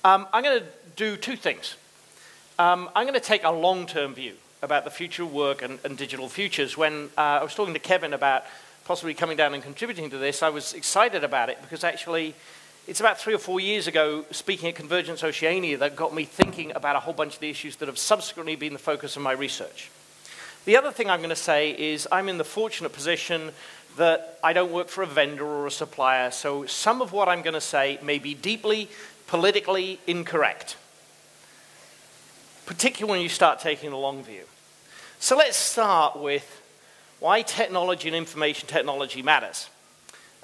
I'm going to do two things. I'm going to take a long-term view about the future of work and digital futures. When I was talking to Kevin about possibly coming down and contributing to this, I was excited about it because actually it's about 3 or 4 years ago, speaking at Convergence Oceania, that got me thinking about a whole bunch of the issues that have subsequently been the focus of my research. The other thing I'm going to say is I'm in the fortunate position that I don't work for a vendor or a supplier, so some of what I'm going to say may be deeply politically incorrect, particularly when you start taking a long view. So let's start with why technology and information technology matters.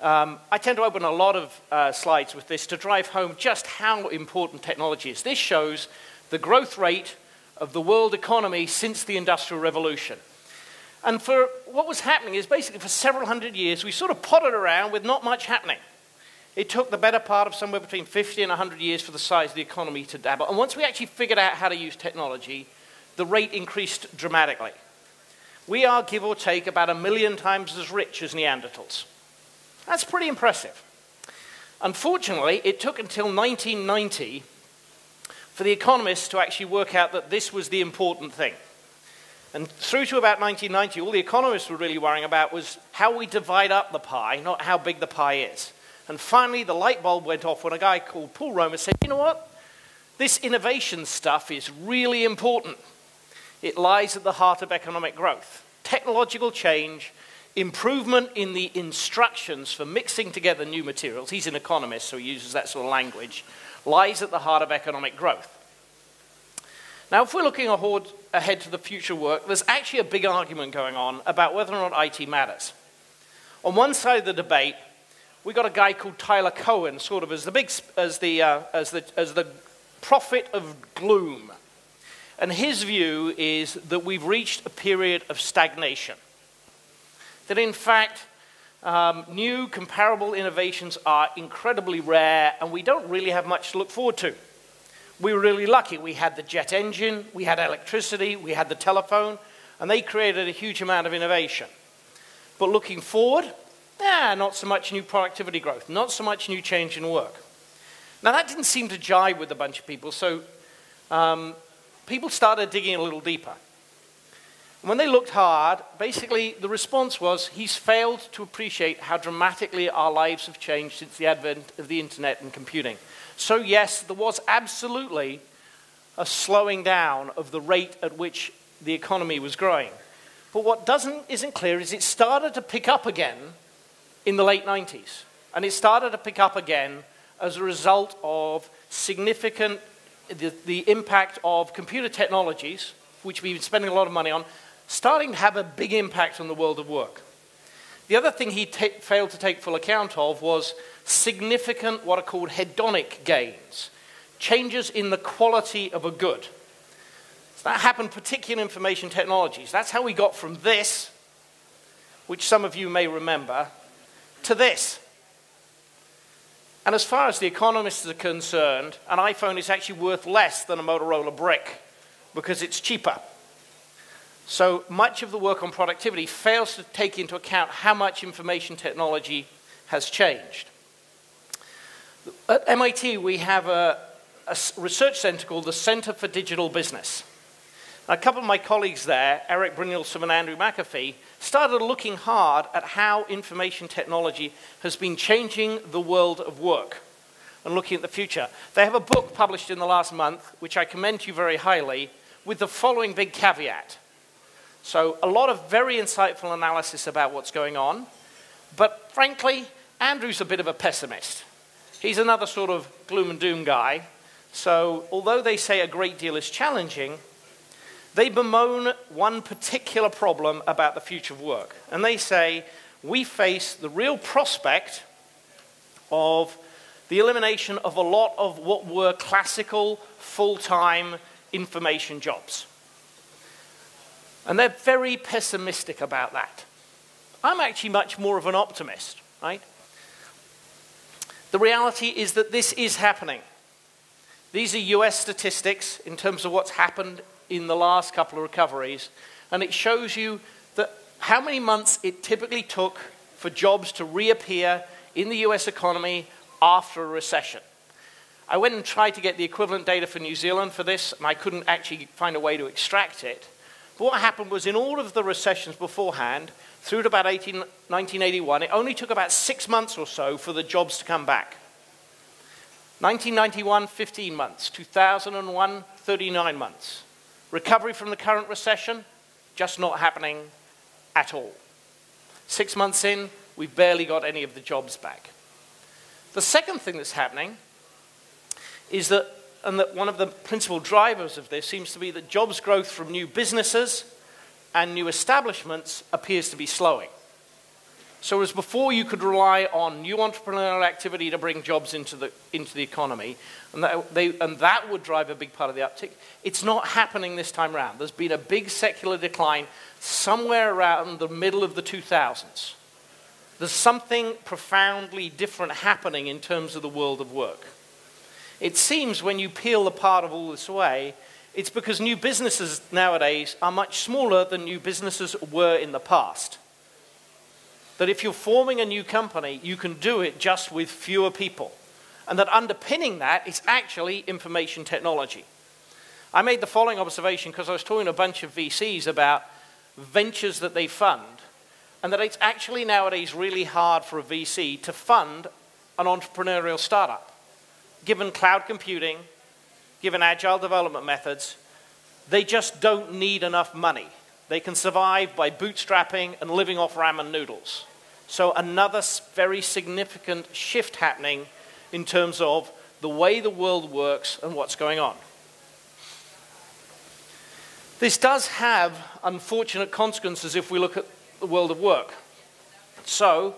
I tend to open a lot of slides with this to drive home just how important technology is. This shows the growth rate of the world economy since the Industrial Revolution. And for what was happening is basically for several hundred years, we sort of potted around with not much happening. It took the better part of somewhere between 50 and 100 years for the size of the economy to double. And once we actually figured out how to use technology, the rate increased dramatically. We are, give or take, about 1 million times as rich as Neanderthals. That's pretty impressive. Unfortunately, it took until 1990 for the economists to actually work out that this was the important thing. And through to about 1990, all the economists were really worrying about was how we divide up the pie, not how big the pie is. And finally, the light bulb went off when a guy called Paul Romer said, you know what? This innovation stuff is really important. It lies at the heart of economic growth. Technological change, improvement in the instructions for mixing together new materials, he's an economist, so he uses that sort of language, lies at the heart of economic growth. Now, if we're looking ahead to the future work, there's actually a big argument going on about whether or not IT matters. On one side of the debate, we got a guy called Tyler Cowen, sort of as the prophet of gloom. And his view is that we've reached a period of stagnation. That in fact, new comparable innovations are incredibly rare and we don't really have much to look forward to. We were really lucky. We had the jet engine, we had electricity, we had the telephone, and they created a huge amount of innovation. But looking forward, not so much new productivity growth, not so much new change in work. Now that didn't seem to jive with a bunch of people, so people started digging a little deeper. And when they looked hard, basically the response was, he's failed to appreciate how dramatically our lives have changed since the advent of the internet and computing. So yes, there was absolutely a slowing down of the rate at which the economy was growing. But what isn't clear is it started to pick up again in the late 90s. And it started to pick up again as a result of significant the impact of computer technologies, which we've been spending a lot of money on, starting to have a big impact on the world of work. The other thing he failed to take full account of was significant what are called hedonic gains, changes in the quality of a good. So that happened particularly in information technologies. That's how we got from this, which some of you may remember, to this. And as far as the economists are concerned, an iPhone is actually worth less than a Motorola brick because it's cheaper. So much of the work on productivity fails to take into account how much information technology has changed. At MIT, we have a research center called the Center for Digital Business. A couple of my colleagues there, Eric Brynjolfsson and Andrew McAfee, started looking hard at how information technology has been changing the world of work and looking at the future. They have a book published in the last month, which I commend to you very highly, with the following big caveat. So a lot of very insightful analysis about what's going on, but frankly, Andrew's a bit of a pessimist. He's another sort of gloom and doom guy. So although they say a great deal is challenging, they bemoan one particular problem about the future of work. And they say, we face the real prospect of the elimination of a lot of what were classical, full-time information jobs. And they're very pessimistic about that. I'm actually much more of an optimist, right? The reality is that this is happening. These are US statistics in terms of what's happened in the last couple of recoveries, and it shows you that how many months it typically took for jobs to reappear in the US economy after a recession. I went and tried to get the equivalent data for New Zealand for this, and I couldn't actually find a way to extract it. But what happened was in all of the recessions beforehand, through to about 1981, it only took about 6 months or so for the jobs to come back. 1991, 15 months. 2001, 39 months. Recovery from the current recession, just not happening at all. 6 months in, we've barely got any of the jobs back. The second thing that's happening is that, and that one of the principal drivers of this seems to be that jobs growth from new businesses and new establishments appears to be slowing. So as before you could rely on new entrepreneurial activity to bring jobs into the economy, and that would drive a big part of the uptick, it's not happening this time around. There's been a big secular decline somewhere around the middle of the 2000s. There's something profoundly different happening in terms of the world of work. It seems when you peel the part of all this away, it's because new businesses nowadays are much smaller than new businesses were in the past. That if you're forming a new company, you can do it just with fewer people. And that underpinning that is actually information technology. I made the following observation because I was talking to a bunch of VCs about ventures that they fund, and that it's actually nowadays really hard for a VC to fund an entrepreneurial startup. Given cloud computing, given agile development methods, they just don't need enough money. They can survive by bootstrapping and living off ramen noodles. So another very significant shift happening in terms of the way the world works and what's going on. This does have unfortunate consequences if we look at the world of work. So,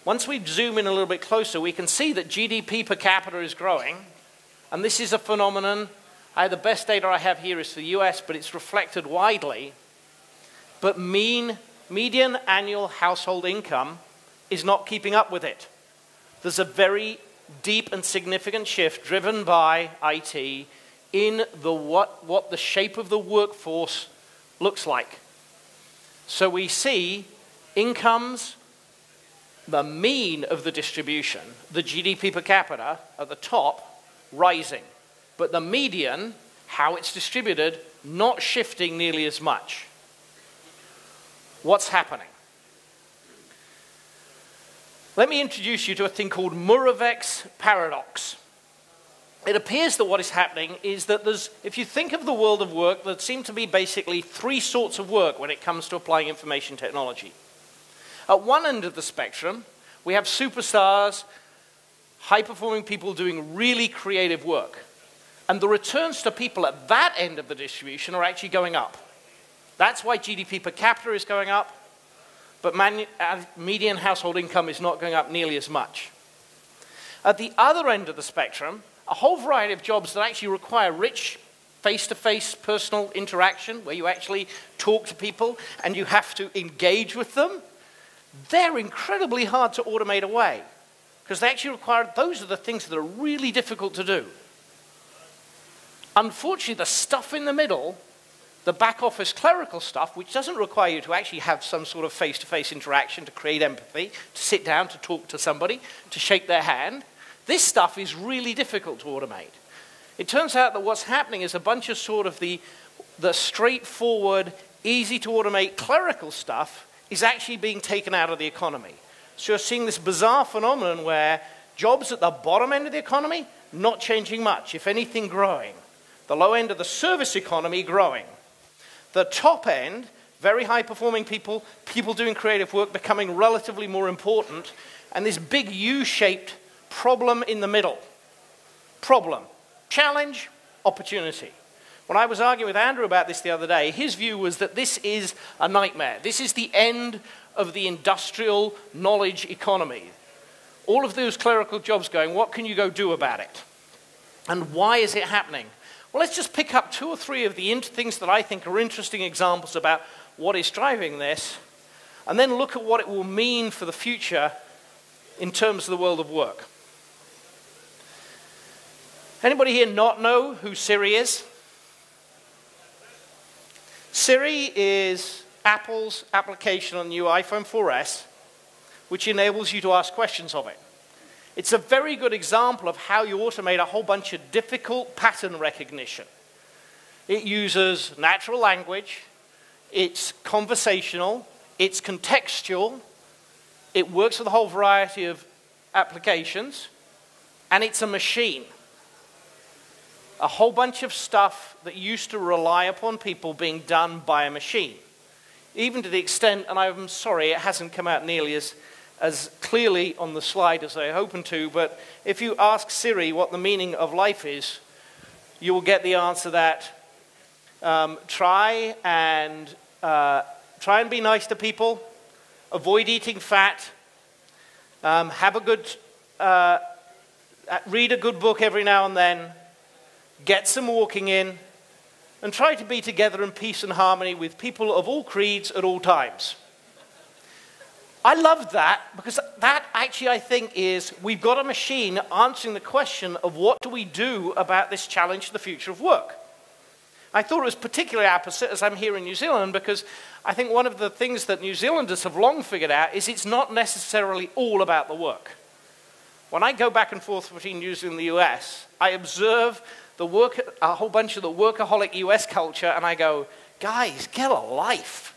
once we zoom in a little bit closer, we can see that GDP per capita is growing, and this is a phenomenon. The best data I have here is for the US, but it's reflected widely. But median annual household income is not keeping up with it. There's a very deep and significant shift driven by IT in what the shape of the workforce looks like. So we see incomes, the mean of the distribution, the GDP per capita at the top, rising. But the median, how it's distributed, not shifting nearly as much. What's happening? Let me introduce you to a thing called Moravec's paradox. It appears that what is happening is that if you think of the world of work, there seem to be basically three sorts of work when it comes to applying information technology. At one end of the spectrum, we have superstars, high-performing people doing really creative work. And the returns to people at that end of the distribution are actually going up. That's why GDP per capita is going up, but median household income is not going up nearly as much. At the other end of the spectrum, a whole variety of jobs that actually require rich face-to-face personal interaction, where you actually talk to people and you have to engage with them, they're incredibly hard to automate away, because they actually require, those are the things that are really difficult to do. Unfortunately, the stuff in the middle, the back office clerical stuff, which doesn't require you to actually have some sort of face-to-face interaction, to create empathy, to sit down, to talk to somebody, to shake their hand, this stuff is really difficult to automate. It turns out that what's happening is a bunch of sort of the straightforward, easy to automate clerical stuff is actually being taken out of the economy. So you're seeing this bizarre phenomenon where jobs at the bottom end of the economy, not changing much, if anything growing. The low end of the service economy growing. The top end, very high performing people, people doing creative work becoming relatively more important, and this big U-shaped problem in the middle. Problem. Challenge, opportunity. When I was arguing with Andrew about this the other day, his view was that this is a nightmare. This is the end of the industrial knowledge economy. All of those clerical jobs going, what can you go do about it? And why is it happening? Well, let's just pick up 2 or 3 of the things that I think are interesting examples about what is driving this, and then look at what it will mean for the future in terms of the world of work. Anybody here not know who Siri is? Siri is Apple's application on the new iPhone 4S, which enables you to ask questions of it. It's a very good example of how you automate a whole bunch of difficult pattern recognition. It uses natural language, it's conversational, it's contextual, it works with a whole variety of applications, and it's a machine. A whole bunch of stuff that used to rely upon people being done by a machine. Even to the extent, and I'm sorry, it hasn't come out nearly as clearly on the slide as I hoped to, but if you ask Siri what the meaning of life is, you will get the answer that try and be nice to people, avoid eating fat, have a good, read a good book every now and then, get some walking in, and try to be together in peace and harmony with people of all creeds at all times. I love that because that actually I think is, we've got a machine answering the question of what do we do about this challenge to the future of work. I thought it was particularly opposite as I'm here in New Zealand, because I think one of the things that New Zealanders have long figured out is it's not necessarily all about the work. When I go back and forth between New Zealand and the US, I observe a whole bunch of the workaholic US culture, and I go, guys, get a life.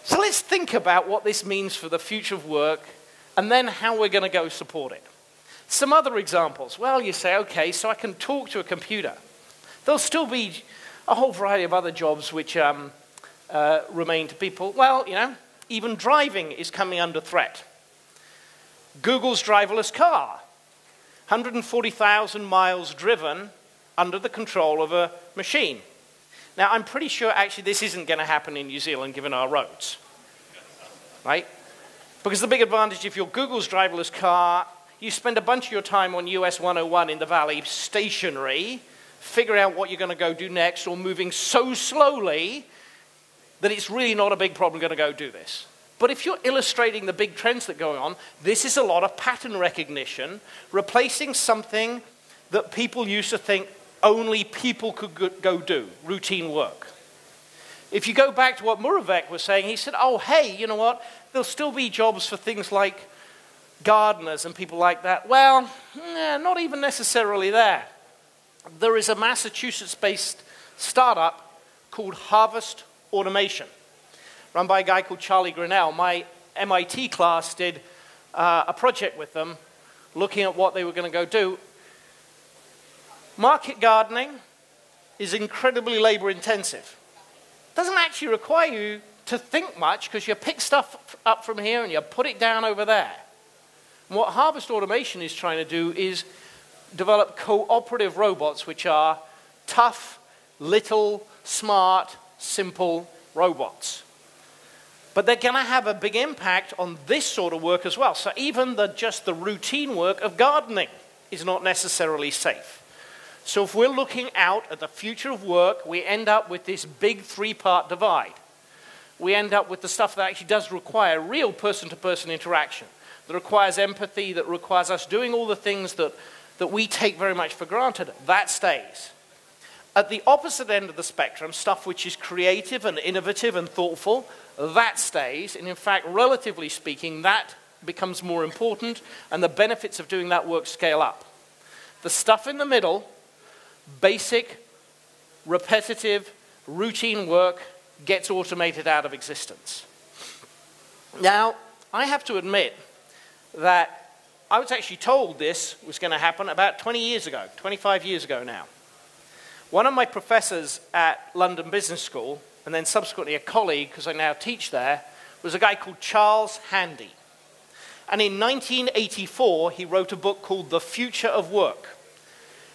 So let's think about what this means for the future of work, and then how we're going to go support it. Some other examples. Well, you say, okay, so I can talk to a computer. There'll still be a whole variety of other jobs which remain to people. Well, you know, even driving is coming under threat. Google's driverless car. 140,000 miles driven under the control of a machine. Now, I'm pretty sure actually this isn't going to happen in New Zealand given our roads, right? Because the big advantage, if you're Google's driverless car, you spend a bunch of your time on US 101 in the valley, stationary, figuring out what you're going to go do next, or moving so slowly that it's really not a big problem going to go do this. But if you're illustrating the big trends that are going on, this is a lot of pattern recognition, replacing something that people used to think only people could go do, routine work. If you go back to what Muravec was saying, he said, oh, hey, you know what? There'll still be jobs for things like gardeners and people like that. Well, not even necessarily there. There is a Massachusetts-based startup called Harvest Automation, run by a guy called Charlie Grinnell. My MIT class did a project with them looking at what they were going to go do. Market gardening is incredibly labor intensive. Doesn't actually require you to think much because you pick stuff up from here and you put it down over there. And what Harvest Automation is trying to do is develop cooperative robots which are tough, little, smart, simple robots. But they're going to have a big impact on this sort of work as well. So even just the routine work of gardening is not necessarily safe. So if we're looking out at the future of work, we end up with this big three-part divide. We end up with the stuff that actually does require real person-to-person interaction, that requires empathy, that requires us doing all the things that we take very much for granted. That stays. At the opposite end of the spectrum, stuff which is creative and innovative and thoughtful, that stays. And in fact, relatively speaking, that becomes more important, and the benefits of doing that work scale up. The stuff in the middle, basic, repetitive, routine work, gets automated out of existence. Now, I have to admit that I was actually told this was going to happen about 20 years ago, 25 years ago now. One of my professors at London Business School, and then subsequently a colleague, because I now teach there, was a guy called Charles Handy. And in 1984, he wrote a book called The Future of Work.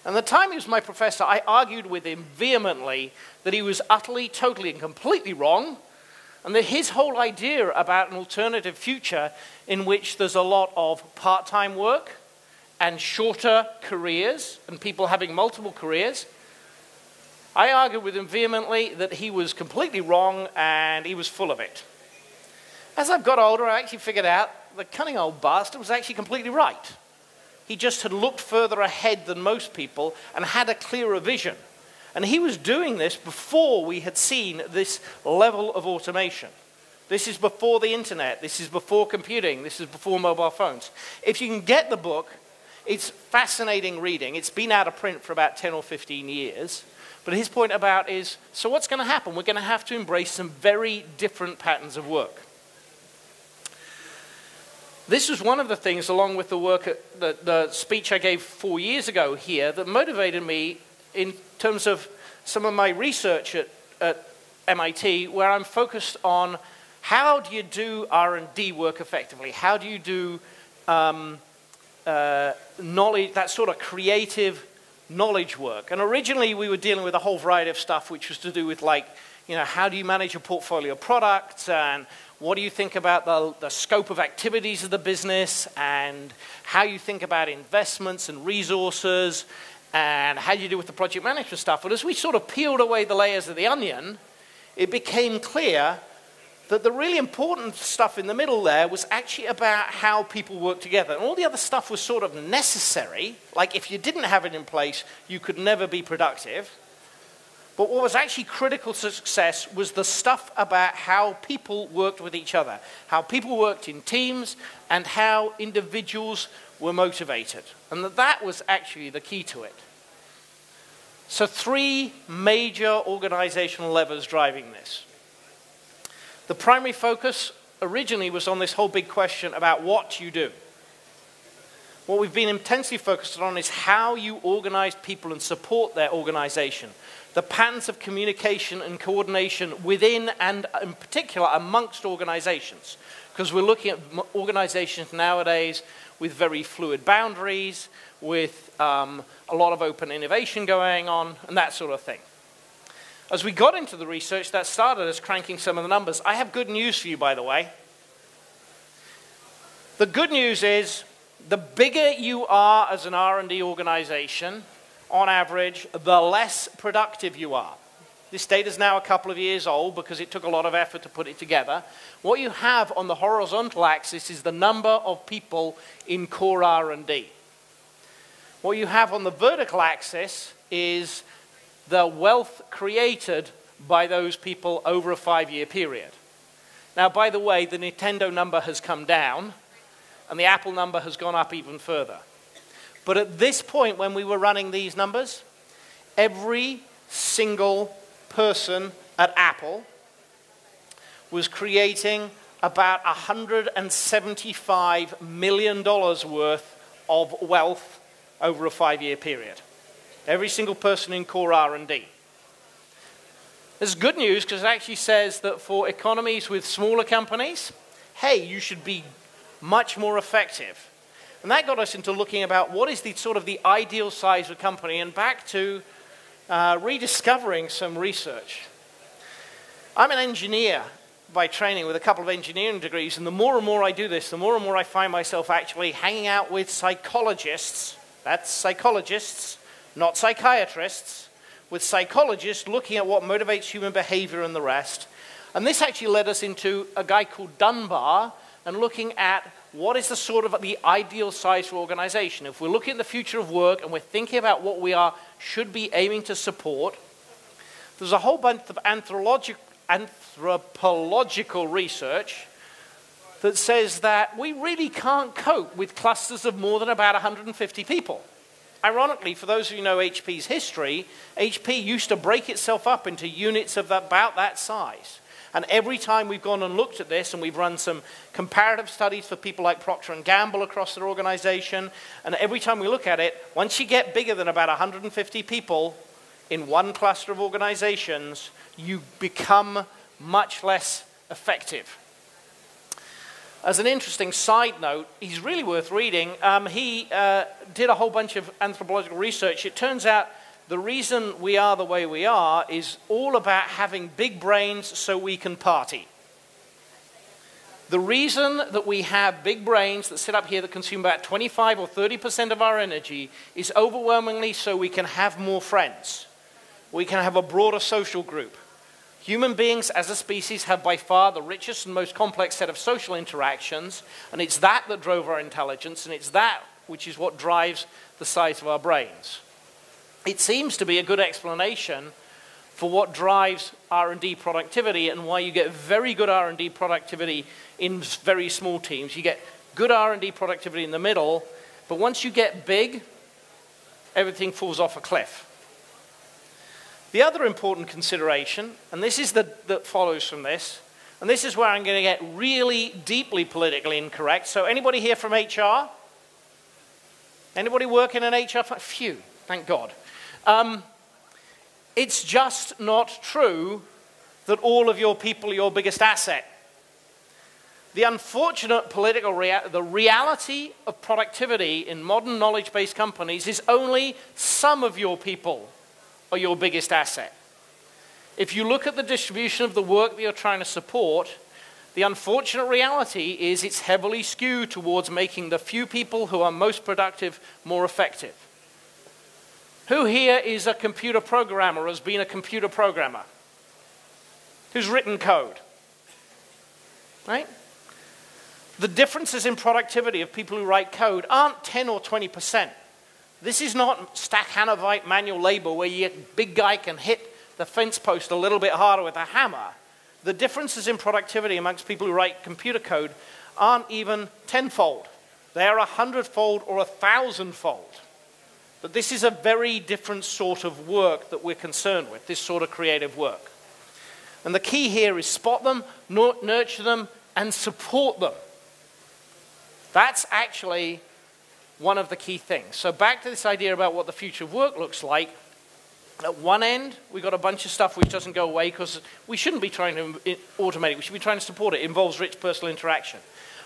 And the time he was my professor, I argued with him vehemently that he was utterly, totally, and completely wrong, and that his whole idea about an alternative future in which there's a lot of part-time work and shorter careers and people having multiple careers, I argued with him vehemently that he was completely wrong and he was full of it. As I've got older, I actually figured out the cunning old bastard was actually completely right. He just had looked further ahead than most people and had a clearer vision. And he was doing this before we had seen this level of automation. This is before the internet. This is before computing. This is before mobile phones. If you can get the book, it's fascinating reading. It's been out of print for about 10 or 15 years. But his point about is, so what's going to happen? We're going to have to embrace some very different patterns of work. This was one of the things, along with the work, the speech I gave 4 years ago here, that motivated me in terms of some of my research at MIT, where I'm focused on how do you do R&D work effectively? How do you do knowledge, that sort of creative knowledge work? And originally we were dealing with a whole variety of stuff which was to do with, like, you know, how do you manage a portfolio of products, and what do you think about the scope of activities of the business, and how you think about investments and resources, and how do you do with the project management stuff. But as we sort of peeled away the layers of the onion, it became clear that the really important stuff in the middle there was actually about how people work together. And all the other stuff was sort of necessary. Like, if you didn't have it in place, you could never be productive. But what was actually critical to success was the stuff about how people worked with each other, how people worked in teams, and how individuals were motivated. And that was actually the key to it. So 3 major organizational levers driving this. The primary focus originally was on this whole big question about what you do. What we've been intensely focused on is how you organize people and support their organization. The patterns of communication and coordination within and in particular amongst organizations. Because we're looking at organizations nowadays with very fluid boundaries, with a lot of open innovation going on, and that sort of thing. As we got into the research, that started us cranking some of the numbers. I have good news for you, by the way. The good news is, the bigger you are as an R&D organization, on average, the less productive you are. This data is now a couple of years old because it took a lot of effort to put it together. What you have on the horizontal axis is the number of people in core R&D. What you have on the vertical axis is the wealth created by those people over a 5-year period. Now, by the way, the Nintendo number has come down, and the Apple number has gone up even further. But at this point, when we were running these numbers, every single person at Apple was creating about $175 million worth of wealth over a 5-year period. Every single person in core R&D. This is good news because it actually says that for economies with smaller companies, hey, you should be much more effective. And that got us into looking about what is the sort of the ideal size of a company, and back to rediscovering some research. I'm an engineer by training with a couple of engineering degrees, and the more and more I do this, the more and more I find myself actually hanging out with psychologists. That's psychologists, not psychiatrists, with psychologists looking at what motivates human behavior and the rest. And this actually led us into a guy called Dunbar and looking at what is the sort of the ideal size for organization. If we're looking at the future of work and we're thinking about what we should be aiming to support, there's a whole bunch of anthropological research that says that we really can't cope with clusters of more than about 150 people. Ironically, for those of you who know HP's history, HP used to break itself up into units of about that size. And every time we've gone and looked at this, and we've run some comparative studies for people like Procter & Gamble across their organization, and every time we look at it, once you get bigger than about 150 people in one cluster of organizations, you become much less effective. As an interesting side note, he's really worth reading. He did a whole bunch of anthropological research. It turns out the reason we are the way we are is all about having big brains so we can party. The reason that we have big brains that sit up here that consume about 25 or 30% of our energy is overwhelmingly so we can have more friends. We can have a broader social group. Human beings as a species have by far the richest and most complex set of social interactions, and it's that that drove our intelligence, and it's that which is what drives the size of our brains. It seems to be a good explanation for what drives R&D productivity and why you get very good R&D productivity in very small teams. You get good R&D productivity in the middle, but once you get big, everything falls off a cliff. The other important consideration, and this is that follows from this, and this is where I'm going to get really deeply politically incorrect. So anybody here from HR? Anybody working in HR? Phew, thank God. It's just not true that all of your people are your biggest asset. The unfortunate political reality of productivity in modern knowledge-based companies is only some of your people are your biggest asset. If you look at the distribution of the work that you're trying to support, the unfortunate reality is it's heavily skewed towards making the few people who are most productive more effective. Who here is a computer programmer or has been a computer programmer? Who's written code? Right? The differences in productivity of people who write code aren't 10 or 20%. This is not Stackhanovite manual labor where a big guy can hit the fence post a little bit harder with a hammer. The differences in productivity amongst people who write computer code aren't even tenfold. They are 100-fold or 1,000-fold. But this is a very different sort of work that we're concerned with, this sort of creative work. And the key here is spot them, nurture them, and support them. That's actually one of the key things. So back to this idea about what the future of work looks like. At one end, we've got a bunch of stuff which doesn't go away because we shouldn't be trying to automate it. We should be trying to support it. It involves rich personal interaction.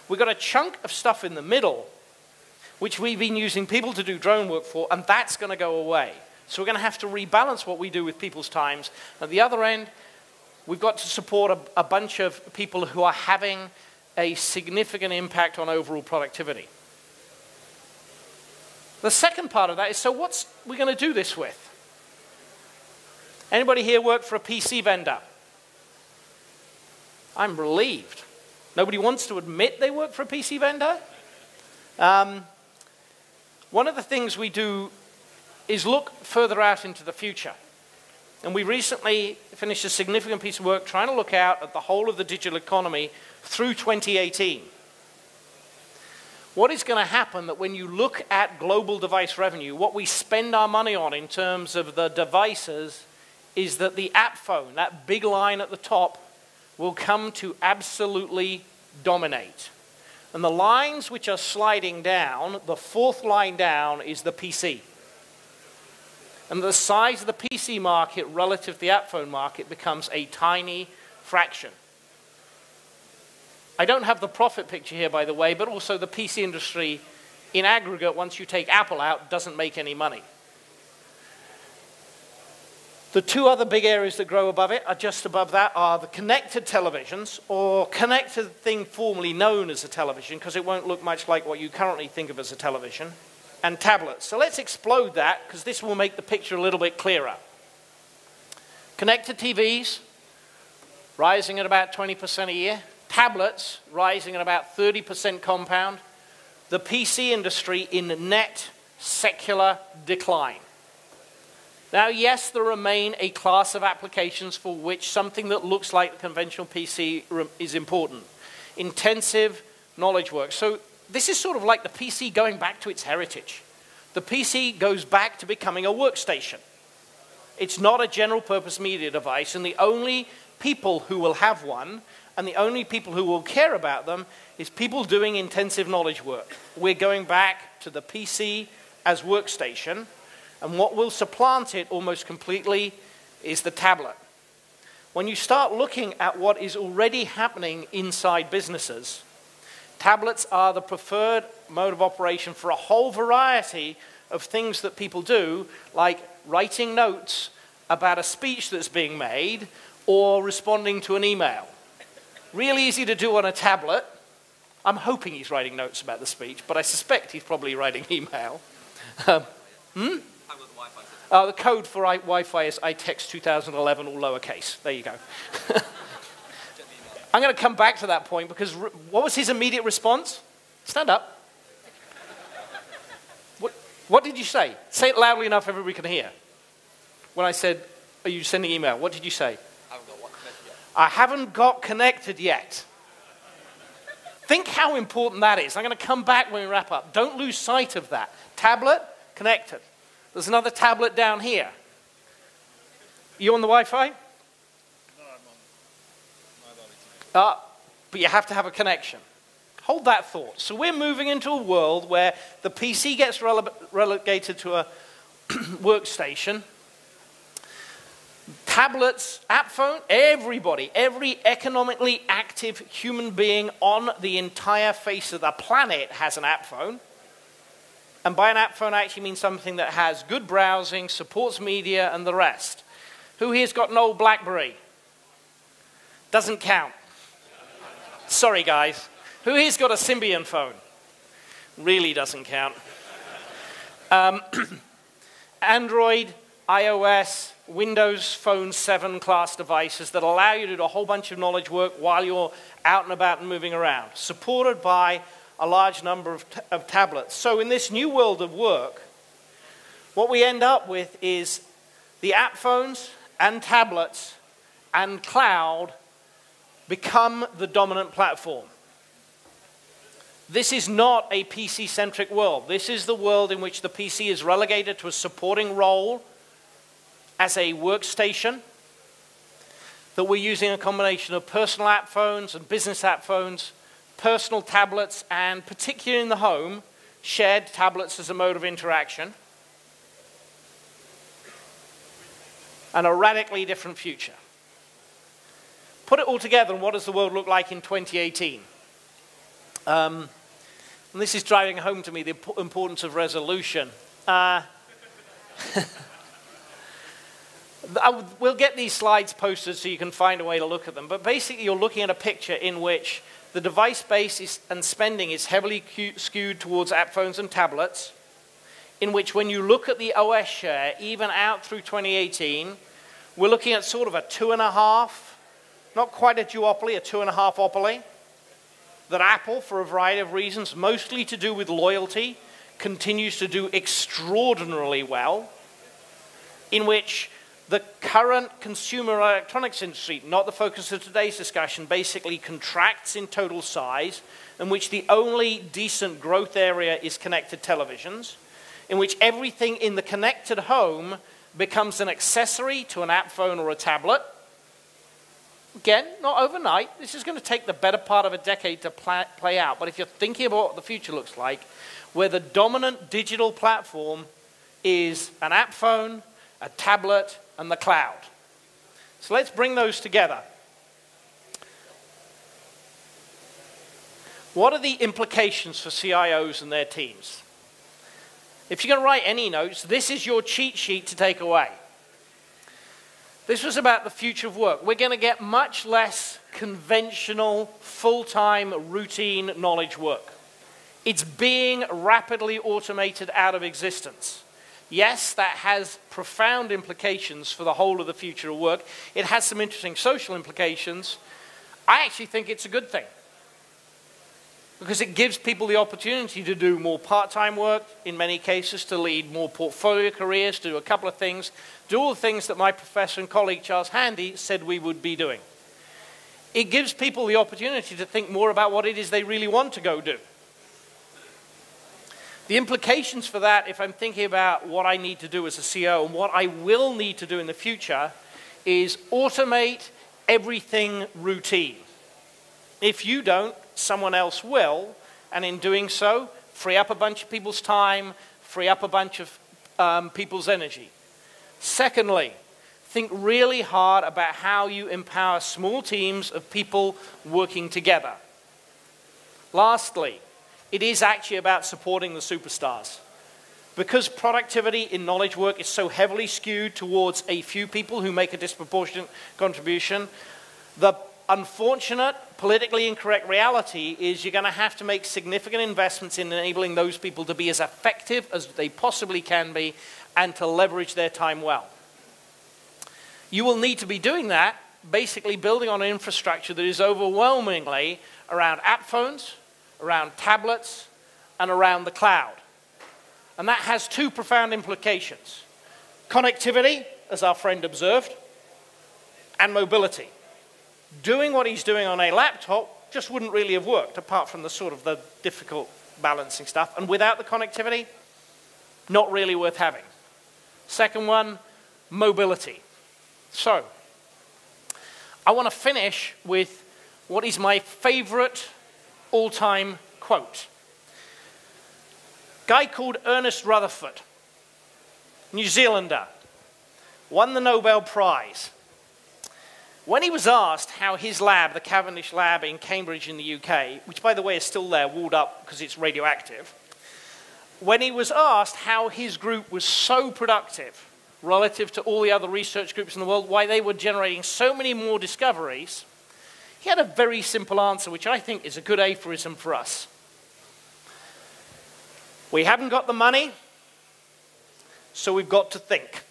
We've got a chunk of stuff in the middle which we've been using people to do drone work for, and that's going to go away. So we're going to have to rebalance what we do with people's times. At the other end, we've got to support a bunch of people who are having a significant impact on overall productivity. The second part of that is, so what's we going to do this with? Anybody here work for a PC vendor? I'm relieved. Nobody wants to admit they work for a PC vendor? One of the things we do is look further out into the future. And we recently finished a significant piece of work trying to look out at the whole of the digital economy through 2018. What is going to happen that when you look at global device revenue, what we spend our money on in terms of the devices is that the app phone, that big line at the top, will come to absolutely dominate. And the lines which are sliding down, the fourth line down is the PC. And the size of the PC market relative to the app phone market becomes a tiny fraction. I don't have the profit picture here, by the way, but also the PC industry in aggregate, once you take Apple out, doesn't make any money. The two other big areas that grow above it, are just above that, are the connected televisions, or connected thing formerly known as a television, because it won't look much like what you currently think of as a television, and tablets. So let's explode that, because this will make the picture a little bit clearer. Connected TVs, rising at about 20% a year. Tablets, rising at about 30% compound. The PC industry in net secular decline. Now, yes, there remain a class of applications for which something that looks like the conventional PC is important. Intensive knowledge work. So this is sort of like the PC going back to its heritage. The PC goes back to becoming a workstation. It's not a general purpose media device, and the only people who will have one, and the only people who will care about them, is people doing intensive knowledge work. We're going back to the PC as workstation, and what will supplant it almost completely is the tablet. When you start looking at what is already happening inside businesses, tablets are the preferred mode of operation for a whole variety of things that people do, like writing notes about a speech that's being made or responding to an email. Really easy to do on a tablet. I'm hoping he's writing notes about the speech, but I suspect he's probably writing email. The code for Wi-Fi is ITEX 2011, all lowercase. There you go. I'm going to come back to that point because what was his immediate response? Stand up. What did you say? Say it loudly enough everybody can hear. When I said, Are you sending email? What did you say? I haven't got what connected yet. I haven't got connected yet. Think how important that is. I'm going to come back when we wrap up. Don't lose sight of that. Tablet, connected. There's another tablet down here. You on the Wi-Fi? No, I'm on my Davies. But you have to have a connection. Hold that thought. So we're moving into a world where the PC gets relegated to a workstation. Tablets, app phone, everybody, every economically active human being on the entire face of the planet has an app phone. And by an app phone, I actually mean something that has good browsing, supports media, and the rest. Who here's got an old BlackBerry? Doesn't count. Sorry, guys. Who here's got a Symbian phone? Really doesn't count. Android, iOS, Windows Phone 7 class devices that allow you to do a whole bunch of knowledge work while you're out and about and moving around, supported by a large number of tablets. So in this new world of work, what we end up with is the app phones and tablets and cloud become the dominant platform. This is not a PC-centric world. This is the world in which the PC is relegated to a supporting role as a workstation, that we're using a combination of personal app phones and business app phones, personal tablets, and particularly in the home, shared tablets as a mode of interaction, and a radically different future. Put it all together, and what does the world look like in 2018? And this is driving home to me the importance of resolution. We'll get these slides posted so you can find a way to look at them. But basically, you're looking at a picture in which the device base and spending is heavily skewed towards app phones and tablets, in which when you look at the OS share, even out through 2018, we're looking at sort of a 2.5, not quite a duopoly, a 2.5-opoly, that Apple, for a variety of reasons, mostly to do with loyalty, continues to do extraordinarily well, in which the current consumer electronics industry, not the focus of today's discussion, basically contracts in total size, in which the only decent growth area is connected televisions, in which everything in the connected home becomes an accessory to an app phone or a tablet. Again, not overnight. This is going to take the better part of a decade to play out. But if you're thinking about what the future looks like, where the dominant digital platform is an app phone, a tablet, and the cloud. So let's bring those together. What are the implications for CIOs and their teams? If you're going to write any notes, this is your cheat sheet to take away. This was about the future of work. We're going to get much less conventional, full-time, routine knowledge work. It's being rapidly automated out of existence. Yes, that has profound implications for the whole of the future of work. It has some interesting social implications. I actually think it's a good thing, because it gives people the opportunity to do more part-time work, in many cases, to lead more portfolio careers, to do a couple of things, do all the things that my professor and colleague Charles Handy said we would be doing. It gives people the opportunity to think more about what it is they really want to go do. The implications for that, if I'm thinking about what I need to do as a CEO and what I will need to do in the future, is automate everything routine. If you don't, someone else will, and in doing so, free up a bunch of people's time, free up a bunch of people's energy. Secondly, think really hard about how you empower small teams of people working together. Lastly, it is actually about supporting the superstars. Because productivity in knowledge work is so heavily skewed towards a few people who make a disproportionate contribution, the unfortunate, politically incorrect reality is you're going to have to make significant investments in enabling those people to be as effective as they possibly can be and to leverage their time well. You will need to be doing that, basically building on an infrastructure that is overwhelmingly around app phones, around tablets, and around the cloud. And that has two profound implications. Connectivity, as our friend observed, and mobility. Doing what he's doing on a laptop just wouldn't really have worked, apart from the sort of the difficult balancing stuff. And without the connectivity, not really worth having. Second one, mobility. So, I want to finish with what is my favorite all-time quote. Guy called Ernest Rutherford, New Zealander, won the Nobel Prize. When he was asked how his lab, the Cavendish lab in Cambridge in the UK, which by the way is still there, walled up because it's radioactive, when he was asked how his group was so productive relative to all the other research groups in the world, why they were generating so many more discoveries, he had a very simple answer, which I think is a good aphorism for us. We haven't got the money, so we've got to think.